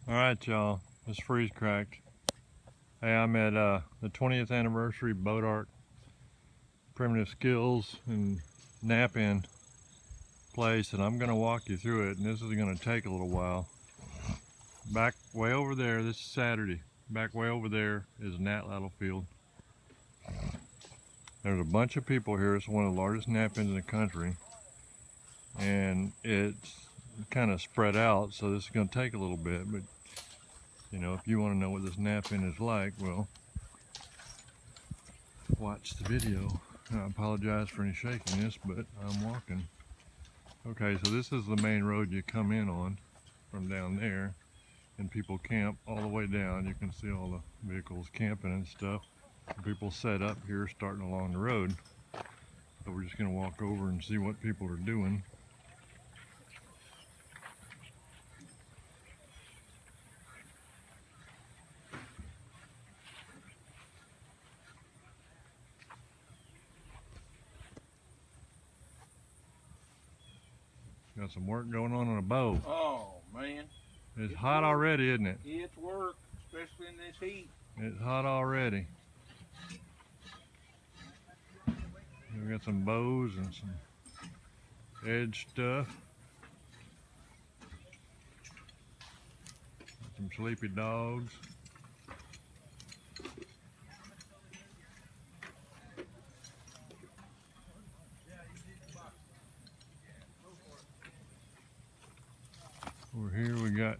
Alright y'all, it's freeze cracked. Hey, I'm at the 20th anniversary boat art primitive skills and knap-in place, and I'm going to walk you through it, and this is going to take a little while. Back way over there, this is Saturday, back way over there is Untitled Field. There's a bunch of people here. It's one of the largest knap-ins in the country, and it's kind of spread out, so this is going to take a little bit, but you know, if you want to know what this knap-in is like, well, watch the video. I apologize for any shakiness, but I'm walking. Okay, so this is the main road you come in on from down there, and people camp all the way down. You can see all the vehicles camping and stuff. People set up here starting along the road. So we're just going to walk over and see what people are doing. Got some work going on a boat. Oh man. It's hot already, isn't it? It's work, especially in this heat. It's hot already. We got some bows and some edge stuff. Some sleepy dogs. Over here we got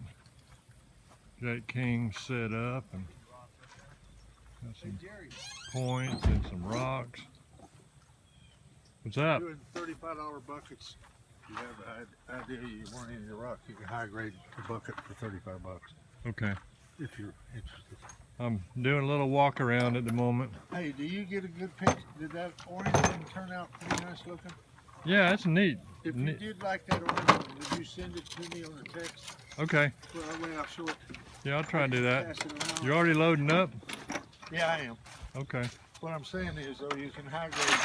Jake King set up, and got some points and some rocks. What's up? Doing $35 buckets. You have the idea you want any of the rocks, you can high grade the bucket for 35 bucks. Okay. If you're interested. I'm doing a little walk around at the moment. Hey, do you get a good picture? Did that orange thing turn out pretty nice looking? Yeah, it's neat. If you did like that orange one, would you send it to me on a text? Okay. Well, that way I'll show it. Yeah, I'll try to do that. Pass it around. You already loading up? Yeah, I am. Okay. What I'm saying is, though, you can high grade.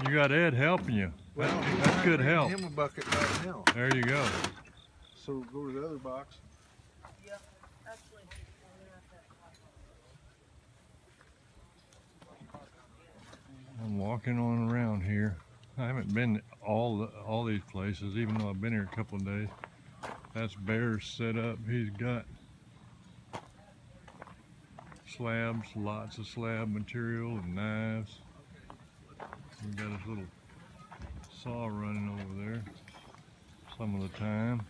You got Ed helping you. Well, That's good help. Him a bucket right now. There you go. So go to the other box. Yeah, actually. I'm walking on around here. I haven't been all these places, even though I've been here a couple of days. That's Bear's set up. He's got slabs, lots of slab material and knives. He's got his little saw running over there some of the time.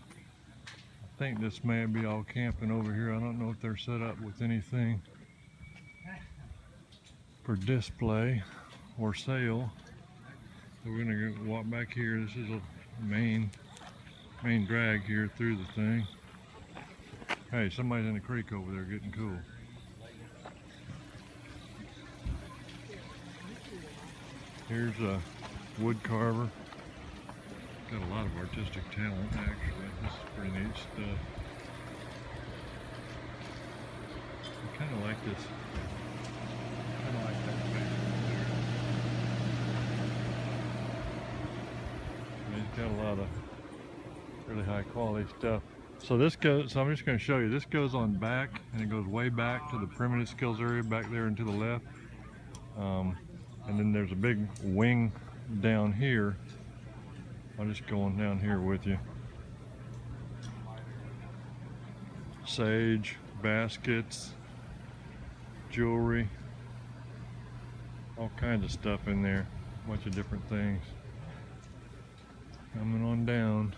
I think this may be all camping over here. I don't know if they're set up with anything for display or sale. So we're gonna go walk back here. This is a main drag here through the thing. Hey, somebody's in the creek over there getting cool. Here's a wood carver. Got a lot of artistic talent, actually. This is pretty neat stuff. I kind of like this. Kind of like that space over there. He's got a lot of really high quality stuff. So this goes, so I'm just going to show you. This goes on back, and it goes way back to the primitive skills area back there and to the left. And then there's a big wing down here. I'll just go on down here with you. Sage, baskets, jewelry, all kinds of stuff in there. A bunch of different things. Coming on down.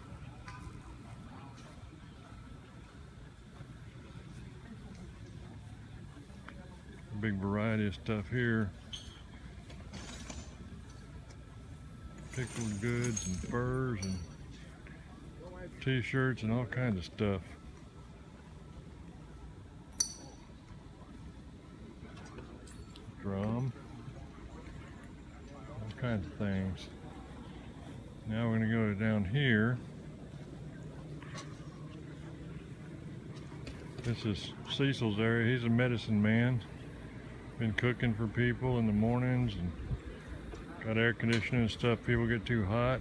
A big variety of stuff here. Pickled goods and furs and t-shirts and all kinds of stuff. Drum. All kinds of things. Now we're going to go down here. This is Cecil's area. He's a medicine man. Been cooking for people in the mornings and got air conditioning and stuff. People get too hot.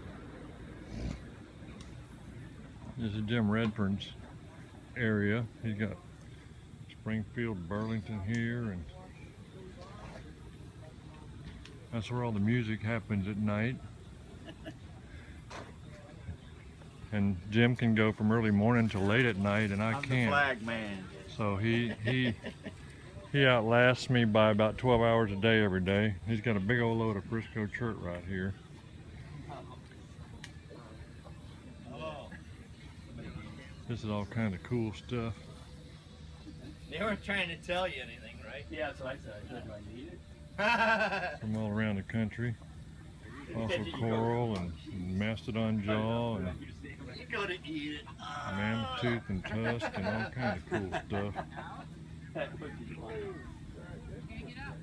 This is Jim Redfern's area. He's got Springfield, Burlington here, and that's where all the music happens at night. And Jim can go from early morning till late at night, and I I'm the can't. flag man. So he outlasts me by about 12 hours a day every day. He's got a big old load of Frisco chert right here. This is all kind of cool stuff They weren't trying to tell you anything, right? Yeah, that's what I said. Do I need it? from all around the country. Also coral and mastodon jaw and You go to eat it. mammoth tooth and tusk and all kind of cool stuff. That would be fun.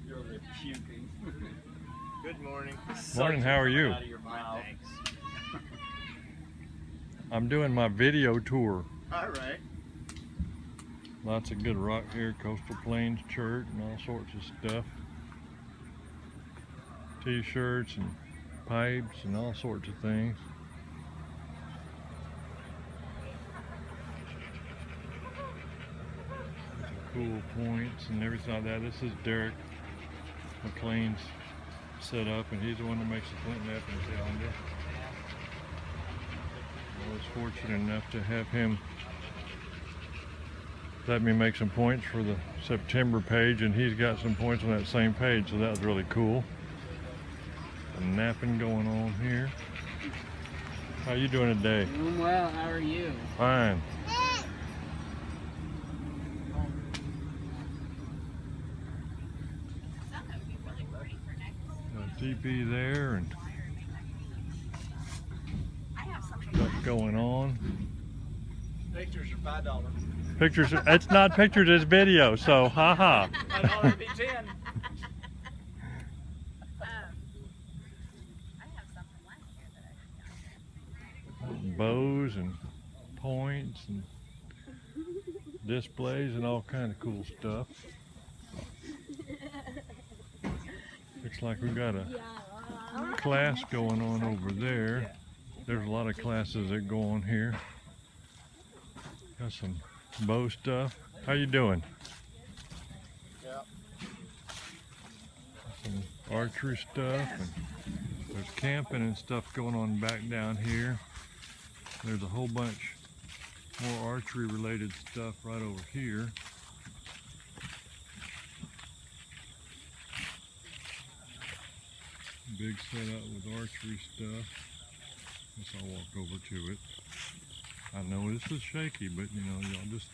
You're over there puking. Good morning. Morning, how are you? Out of your mouth. Thanks. I'm doing my video tour. All right. Lots of good rock here, coastal plains chert and all sorts of stuff. T-shirts and pipes and all sorts of things. Cool points and everything like that. This is Derek McLean's set up, and he's the one that makes the Flint knap-in calendar. I was fortunate enough to have him let me make some points for the September page, and he's got some points on that same page, so that was really cool. Some napping going on here. How you doing today? Doing well, how are you? Fine. Got TP there and stuff going on. Pictures are $5. Pictures, it's not pictures, it's video, so haha. I'd already be 10. I have something last year that I Bows and points and displays and all kind of cool stuff. Looks like we got a class going on over there. There's a lot of classes that go on here. Got some bow stuff. How you doing? Yep. Some archery stuff, and there's camping and stuff going on back down here. There's a whole bunch more archery related stuff right over here. Big setup with archery stuff. Guess I'll walk over to it. I know this is shaky, but you know, y'all just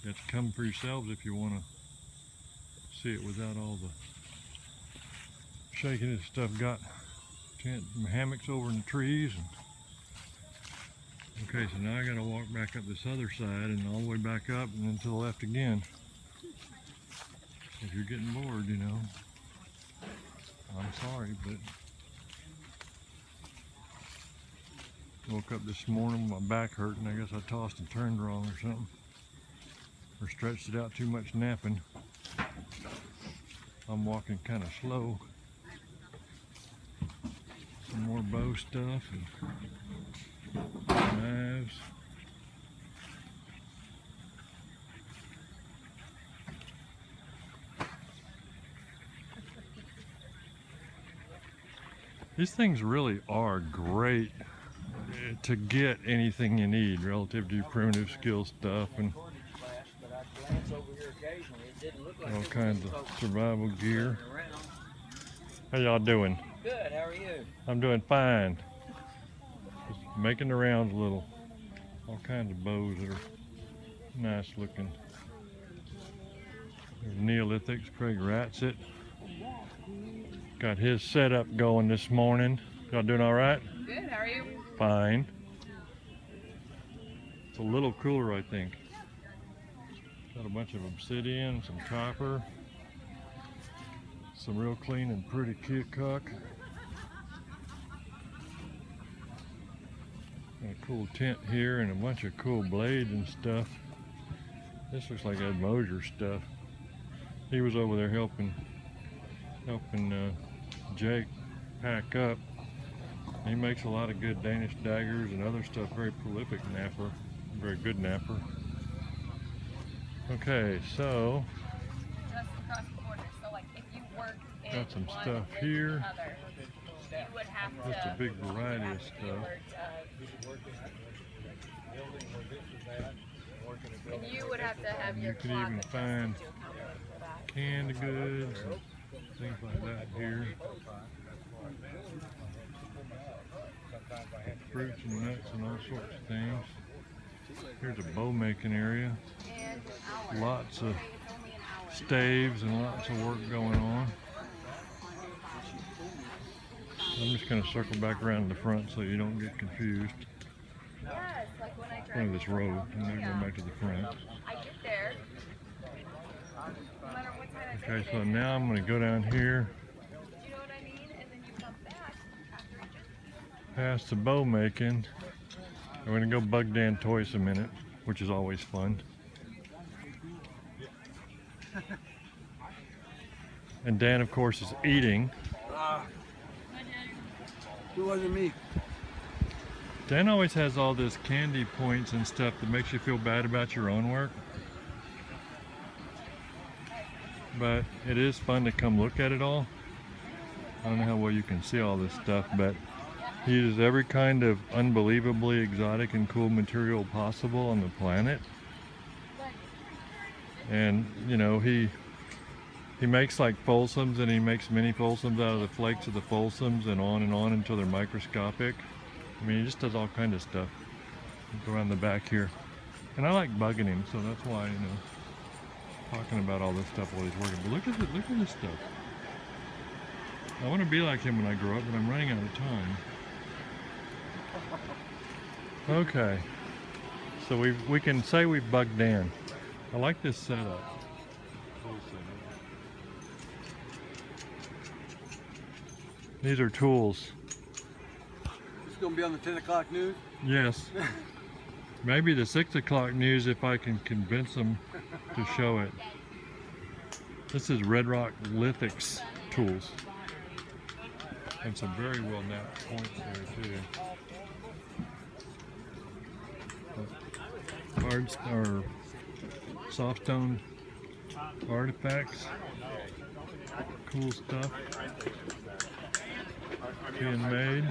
have to come for yourselves if you want to see it without all the shaking and stuff. Got tent hammocks over in the trees. Okay, so now I got to walk back up this other side and all the way back up and then to the left again. If you're getting bored, you know, I'm sorry, but woke up this morning, my back hurt, and I guess I tossed and turned wrong or something. Or stretched it out too much napping. I'm walking kind of slow. Some more bow stuff and knives. These things really are great to get anything you need relative to your primitive skill stuff and all kinds of survival gear. How y'all doing? Good, how are you? I'm doing fine. Just making the rounds a little. All kinds of bows that are nice looking. There's Neolithics, Craig Ratsit. Got his setup going this morning. Y'all doing all right? Good, how are you? Fine. It's a little cooler, I think. Got a bunch of obsidian, some copper, some real clean and pretty cute cuck. Got a cool tent here and a bunch of cool blades and stuff. This looks like Ed Mosier stuff. He was over there helping Jake pack up. He makes a lot of good Danish daggers and other stuff. Very prolific napper. Very good napper. Okay, so Just across the border. So like if you worked in got some one stuff and lived here. in the other, you would have to. Just a big you would variety have of to be stuff. And you would have to have your You could even closet find adjusted to accommodate for that. canned goods and things like that here. Fruits and nuts and all sorts of things. Here's a bow making area. And an hour. Lots of Okay, it's only an hour. staves and lots of work going on. I'm just going to circle back around to the front so you don't get confused. Yes, like when I drive. Front of this road. I'm going to go back to the front. I get there. No matter what time of day Okay, it so is. now I'm going to go down here Do you know what I mean? And then you come back after you just. past the bow making. We're going to go bug Dan toys a minute, which is always fun. And Dan, of course, is eating. It wasn't me. Dan always has all this candy points and stuff that makes you feel bad about your own work. But it is fun to come look at it all. I don't know how well you can see all this stuff, but he uses every kind of unbelievably exotic and cool material possible on the planet. And, you know, he makes like Folsoms, and he makes mini Folsoms out of the flakes of the Folsoms and on until they're microscopic. I mean, he just does all kind of stuff. Go around the back here. And I like bugging him, so that's why, you know, talking about all this stuff while he's working. But look at this stuff. I want to be like him when I grow up, but I'm running out of time. Okay. So we can say we've bugged Dan. I like this setup. These are tools. It's gonna be on the 10 o'clock news. Yes. Maybe the 6 o'clock news if I can convince them to show it. This is Red Rock Lithics tools. And some very well knapped points there too. Hard or soft stone artifacts. Cool stuff being made.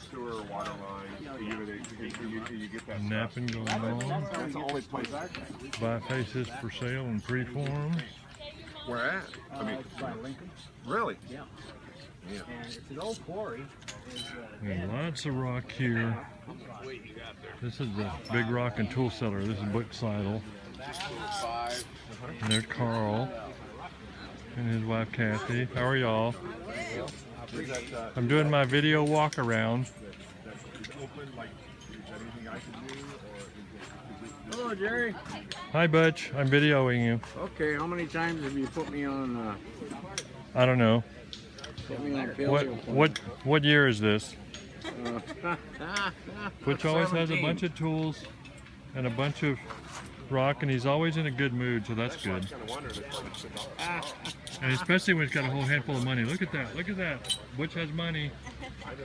Sewer, water line, you get that Napping going on. That's the only place. Buy faces for sale in preform. Where at? I mean, By Lincoln. really? Yeah. Yeah. And it's an old quarry. And lots of rock here. This is the big rock and tool seller. This is Butch Seidel. And there's Carl and his wife Kathy. How are y'all? I'm doing my video walk around. Hello, Jerry. Hi Butch, I'm videoing you. Okay, how many times have you put me on? I don't know. Put me on paleo? What year is this? Uh, Butch always has a 17. bunch of tools and a bunch of rock, and he's always in a good mood, so that's good. And especially when he's got a whole handful of money. Look at that, look at that. Butch has money.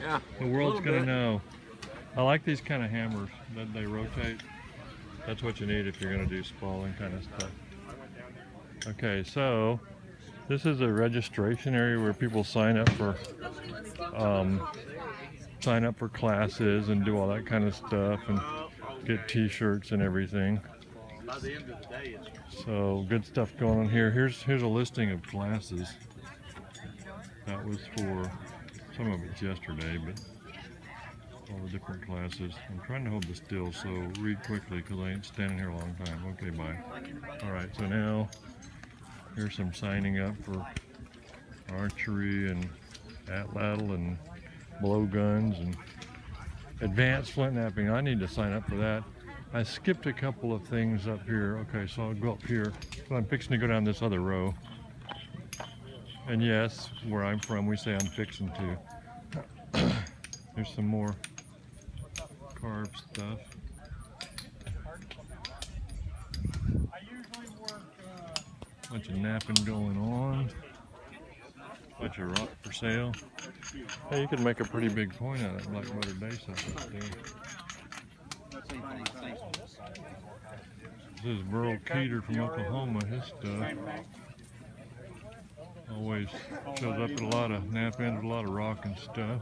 Yeah. The world's little gonna bit. know. I like these kind of hammers that they rotate. That's what you need if you're gonna do spalling kind of stuff. Okay, so this is a registration area where people sign up for classes and do all that kind of stuff and get t-shirts and everything. By the end of the day, it's So good stuff going on here. Here's a listing of classes. That was for some of it's yesterday, but all the different classes. I'm trying to hold this still, so read quickly because I ain't standing here a long time. Okay, bye. All right, so now here's some signing up for archery and atlatl and blowguns and advanced flint knapping. I need to sign up for that. I skipped a couple of things up here. Okay, so I'll go up here. So I'm fixing to go down this other row. And yes, where I'm from, we say I'm fixing to. There's some more carved stuff. Bunch of napping going on. Bunch of rock for sale. Hey, you could make a pretty big point out of it, like Mother Day stuff up there. This is Burl Keeter from Oklahoma. His stuff always shows up in a lot of knap-ins, a lot of rock and stuff.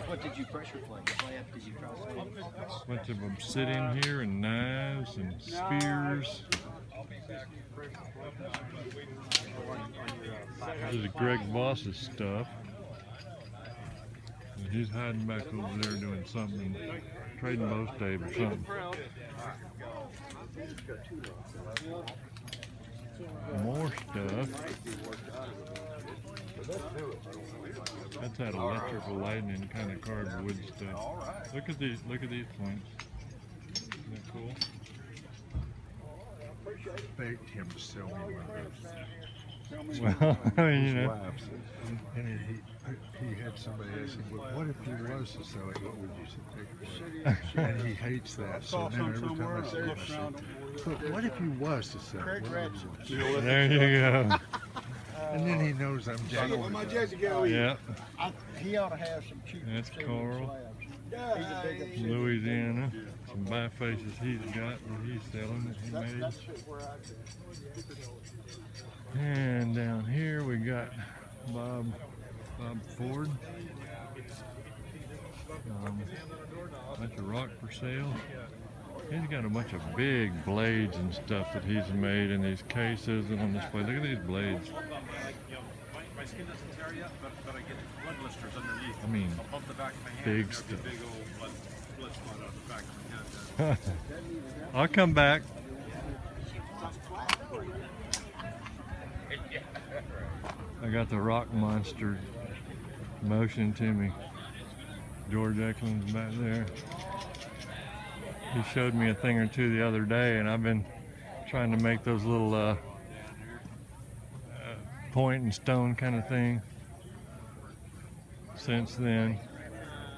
What did you pressure plate? What layup did you cross? Bunch of obsidian here, and knives and spears. This is Greg Boss's stuff. And he's hiding back over there doing something, trading bow stave or something. More stuff. That's that electrical lightning kind of carved wood stuff. Look at these points. Isn't that cool? Begged him to sell me one of those. Well, I mean, you know. Wives. And then he had somebody ask him, well, what if he was to sell it, what would you say? And he hates that. So now every time I see him, I say, but what if he was to sell it? What would you say? There you go. And then he knows I'm genuine. Yeah, He ought to have some cheap. that's Carl. He's a big Louisiana. Some bifaces he's got that he's selling that he made. That's where I And down here we got Bob Ford. Bunch of rock for sale. He's got a bunch of big blades and stuff that he's made in these cases and on display. Look at these blades. My skin doesn't tear yet, but I get blood blisters underneath. I mean, Above the back of my hand, big there's a stuff. big old blood spot on the back of my hand. I'll come back. I got the rock monster motion to me. George Eklund's back there. He showed me a thing or two the other day, and I've been trying to make those little point and stone kind of thing since then.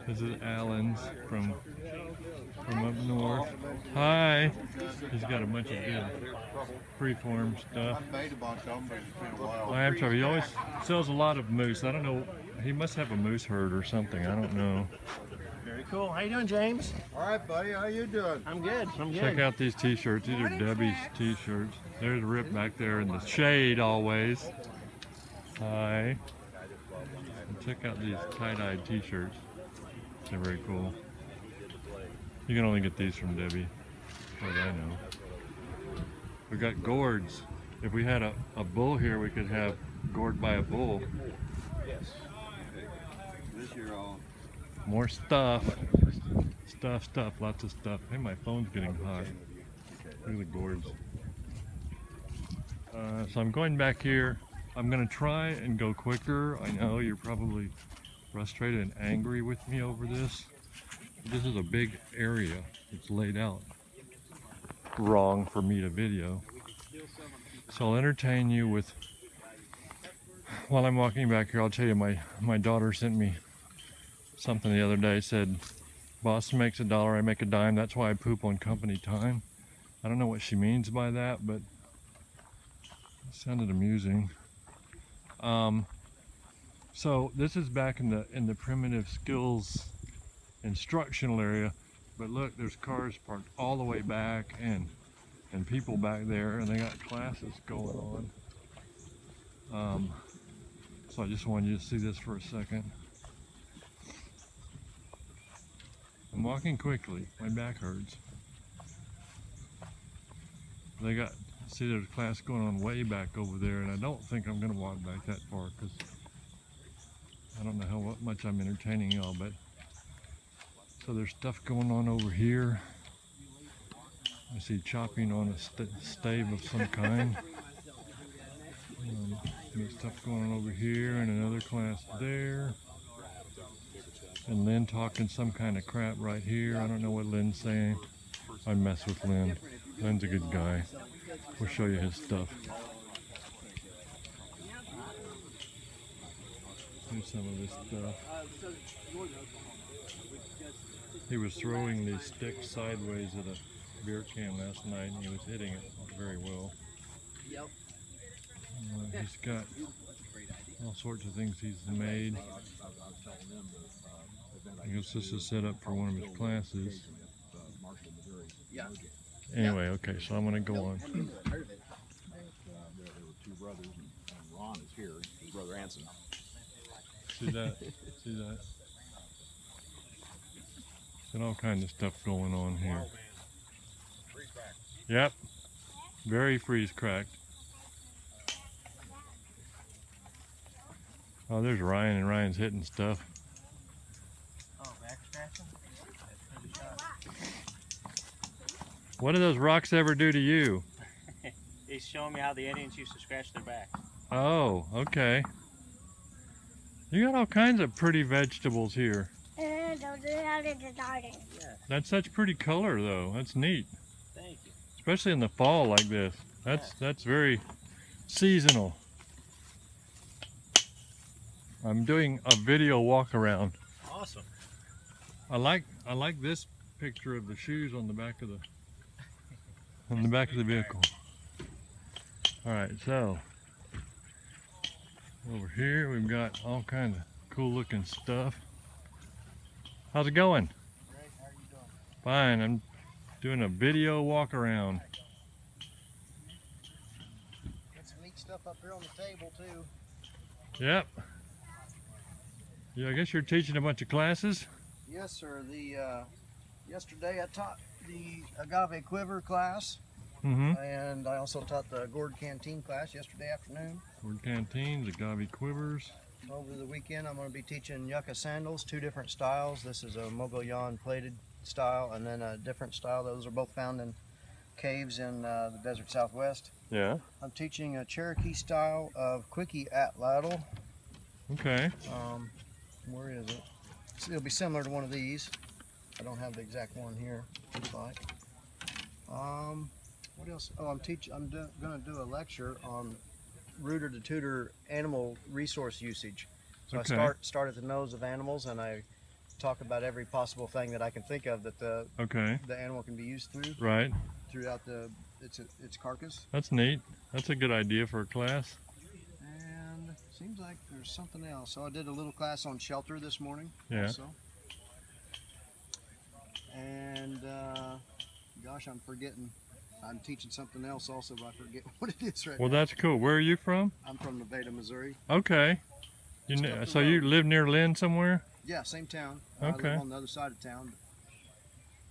This is Alan's from up north. Hi. He's got a bunch of good freeform stuff. made a bunch of them, but it's been a while. I am trouble. He always sells a lot of moose. I don't know. He must have a moose herd or something. I don't know. Very cool. How you doing, James? All right, buddy, how you doing? I'm good. I'm good. Check out these t-shirts. These are Debbie's t-shirts. There's Rip back there in the shade always. Hi. And check out these tie-dyed t-shirts. They're very cool. You can only get these from Debbie, as I know. We got gourds. If we had a bull here, we could have gored by a bull. Yes. This year all. More stuff. Stuff, lots of stuff. Hey, my phone's getting hot. Look at the gourds. So I'm going back here. I'm gonna try and go quicker. I know you're probably frustrated and angry with me over this. This is a big area. It's laid out wrong for me to video. So I'll entertain you with, while I'm walking back here, I'll tell you my daughter sent me something the other day. Said, boss makes $1, I make a dime. That's why I poop on company time. I don't know what she means by that, but it sounded amusing. So this is back in the primitive skills instructional area, but look, there's cars parked all the way back and people back there, and they got classes going on. So I just wanted you to see this for a second. I'm walking quickly, my back hurts. They got, see, there's a class going on way back over there, and I don't think I'm gonna walk back that far because I don't know how much I'm entertaining y'all, but so there's stuff going on over here. I see chopping on a stave of some kind. There's stuff going on over here and another class there. And Lynn talking some kind of crap right here. I don't know what Lynn's saying. I mess with Lynn. Lynn's a good guy. We'll show you his stuff. Here's some of this stuff. He was throwing these sticks sideways at a beer can last night, and he was hitting it very well. Yep. He's got All sorts of things he's made. I guess this is set up for one of his classes. Yeah. Anyway, okay, so I'm gonna go on. Heard of it. There were two brothers, and Ron is here, his brother Anson. See that? See that? Got all kinds of stuff going on here. Yep. Very freeze cracked. Oh, there's Ryan, and Ryan's hitting stuff. Oh, back scratching? That's a good shot. What do those rocks ever do to you? He's showing me how the Indians used to scratch their back. Oh, okay. You got all kinds of pretty vegetables here. That's such pretty color, though. That's neat. Thank you. Especially in the fall like this. That's very seasonal. I'm doing a video walk around. Awesome. I like this picture of the shoes on the back of the vehicle. All right, so over here we've got all kinds of cool looking stuff. How's it going? Great, how are you doing? Fine. I'm doing a video walk around. Got some neat stuff up here on the table too. Yep. Yeah, I guess you're teaching a bunch of classes. Yes, sir. Yesterday I taught the agave quiver class, Mm-hmm. and I also taught the gourd canteen class yesterday afternoon. Gourd canteens, agave quivers. Over the weekend I'm going to be teaching yucca sandals, two different styles. This is a Mogollon plated style, and then a different style. Those are both found in caves in the desert southwest. Yeah. I'm teaching a Cherokee style of quickie atlatl. Okay. Where is it? It'll be similar to one of these. I don't have the exact one here. Looks like. What else? Oh, I'm going to do a lecture on rooter to tutor animal resource usage. So Okay. I start at the nose of animals, and I talk about every possible thing that I can think of that the animal can be used throughout its carcass. That's neat. That's a good idea for a class. And seems like there's something else. So I did a little class on shelter this morning. Yeah. Also. And gosh, I'm forgetting. I'm teaching something else also, but I forget what it is right Well, now. that's cool. Where are you from? I'm from Nevada, Missouri. Okay. So you live near Lynn somewhere? Yeah, same town. Okay. I live on the other side of town.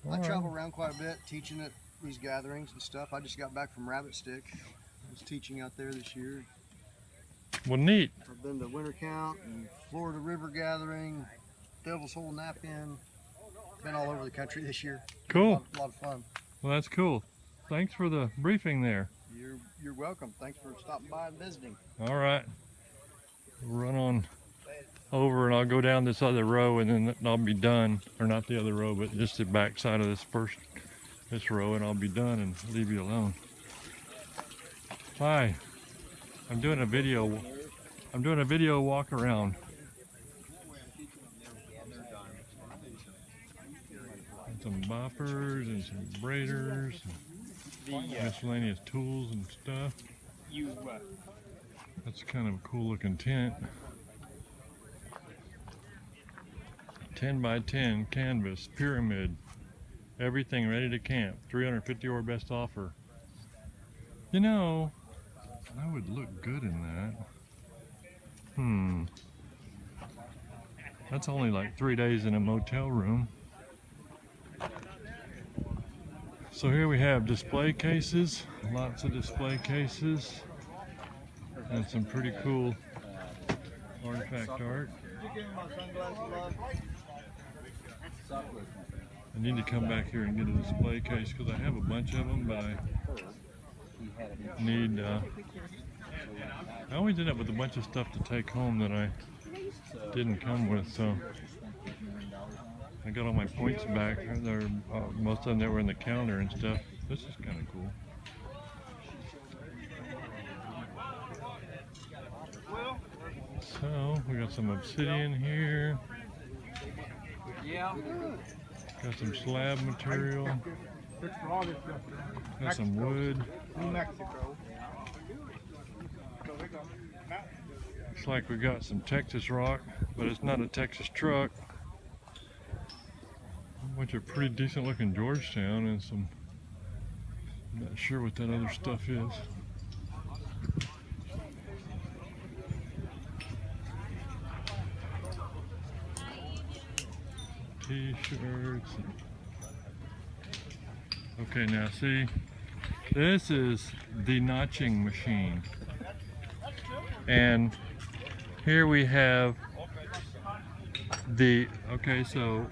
All I right. travel around quite a bit teaching at these gatherings and stuff. I just got back from Rabbit Stick. I was teaching out there this year. Well, neat. I've been to Winter Count and Florida River Gathering, Devil's Hole Knap-in. Been all over the country this year. Cool. A lot of fun. Well, that's cool. Thanks for the briefing there. You're welcome. Thanks for stopping by and visiting. All right. Run on over and I'll go down this other row and then I'll be done. Or not the other row, but just the back side of this row, and I'll be done and leave you alone. Hi. I'm doing a video walk around. And some boppers and some braiders, and miscellaneous tools and stuff. That's kind of a cool looking tent. 10 by 10 canvas, pyramid, everything ready to camp. 350 or best offer. You know, I would look good in that. That's only like 3 days in a motel room. So here we have display cases, lots of display cases, and some pretty cool artifact art. I need to come back here and get a display case because I have a bunch of them, but I need, I always end up with a bunch of stuff to take home that I didn't come with, so I got all my points back. They're, most of them that were in the calendar and stuff. This is kind of cool. So we got some obsidian here. Yeah. Got some slab material. Got some wood. New Mexico. Looks like we got some Texas rock, but it's not a Texas truck. A bunch of pretty decent looking Georgetown and some, I'm not sure what that other stuff is. T-shirts. Okay, now see, this is the notching machine. And here we have the, okay, so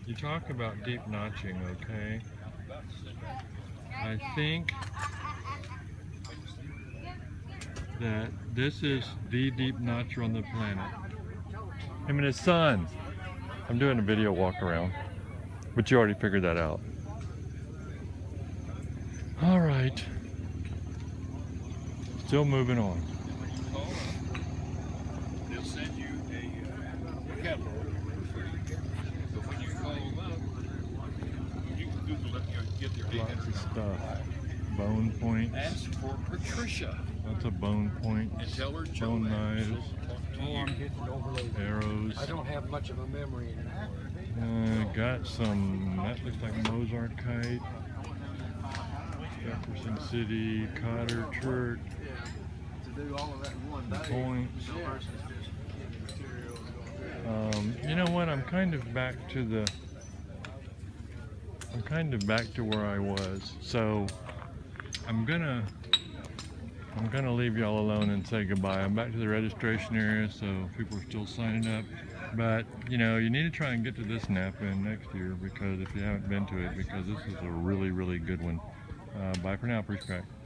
you talk about deep notching, okay? I think that this is the deep notcher on the planet. Him and his son. I'm doing a video walk around, but you already figured that out. All right, still moving on. They'll send you a catalog for free. But when you call them up, you can Google it and get their Lots of 800 stuff. Bone points. Ask for Patricia Lots of bone points. and tell her Joe Bone Anderson knives. talked to Oh, I'm you. getting overloaded. Arrows. I don't have much of a memory anymore. Got some, that looks like Mozartite. Jefferson City, Cotter Church, To do all of that in one day. points. versus just materials. You know what? I'm kind of back to where I was. So I'm gonna leave y'all alone and say goodbye. I'm back to the registration area, so people are still signing up. But you know, you need to try and get to this knap-in next year, because if you haven't been to it, because this is a really, really good one. Bye for now, Priest Crack.